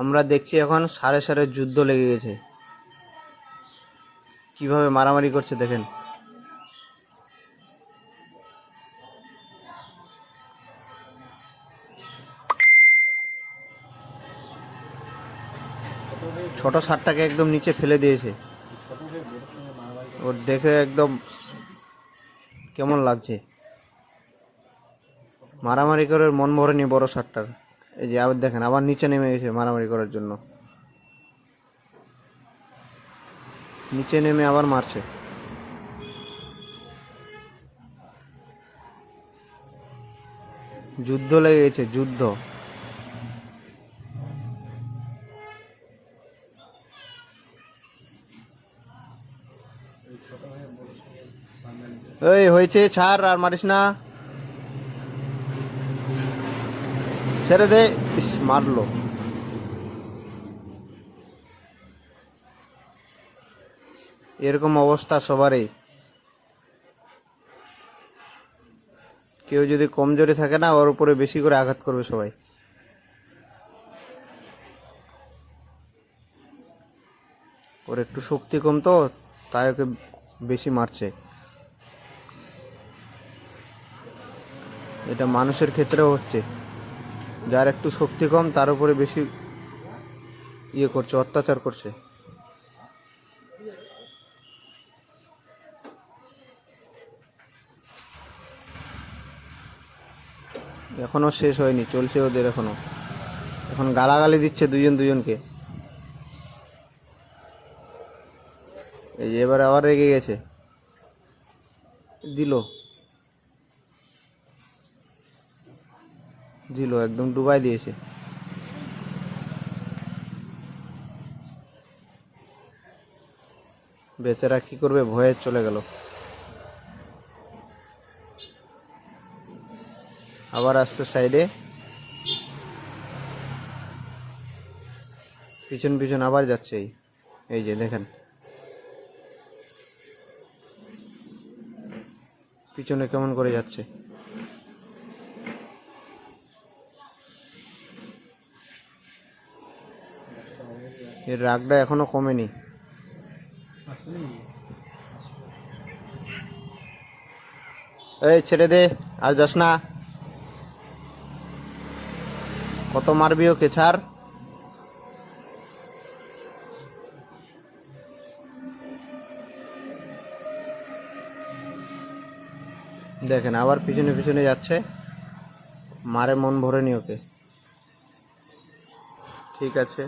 আমরা দেখছি এখন সারে সারে যুদ্ধ লেগে গেছে, কিভাবে মারামারি করছে দেখেন। ছোট ষাঁড়টাকে একদম নিচে ফেলে দিয়েছে, ওর দেখে একদম কেমন লাগছে। মারামারি করে মন ভরেনি বড় ষাঁড়টার। এই যে আবার দেখেন, আবার নিচে নেমে গেছে মারামারি করার জন্য, নিচে নেমে আবার মারছে। যুদ্ধ লেগে গেছে, যুদ্ধ। এই হয়েছে, ছাড়, আর মারিস না, ছেড়ে দে। ইস, মারলো। এরকম অবস্থা সবারই। কেউ যদি কমজোরি থাকে না, ওর উপরে বেশি করে আঘাত করবে সবাই। ওর একটু শক্তি কম তো, তাই ওকে বেশি মারছে। এটা মানুষের ক্ষেত্রেও হচ্ছে, যার একটু শক্তি কম তার উপরে বেশি করছে, অত্যাচার করছে। এখনো শেষ হয়নি, চলছে ওদের এখনো। এখন গালাগালি দিচ্ছে দুজন দুজনকে। এই যে এবার আবার রেগে গেছে, দিল দিল একদম ডুবাই দিয়েছে। বেচারা কি করবে, ভয়ে চলে গেল। আবার আসছে সাইডে, পিছন পিছন আবার যাচ্ছে। এই যে দেখেন, পিছনে কেমন করে যাচ্ছে। এর রাগটা এখনো কমেনি। এই ছেড়ে দে, আর যাস না। কত মারবি ওকে, ছাড়। দেখেন আবার পিছনে পিছনে যাচ্ছে, মারে মন ভরেনি ওকে। ঠিক আছে।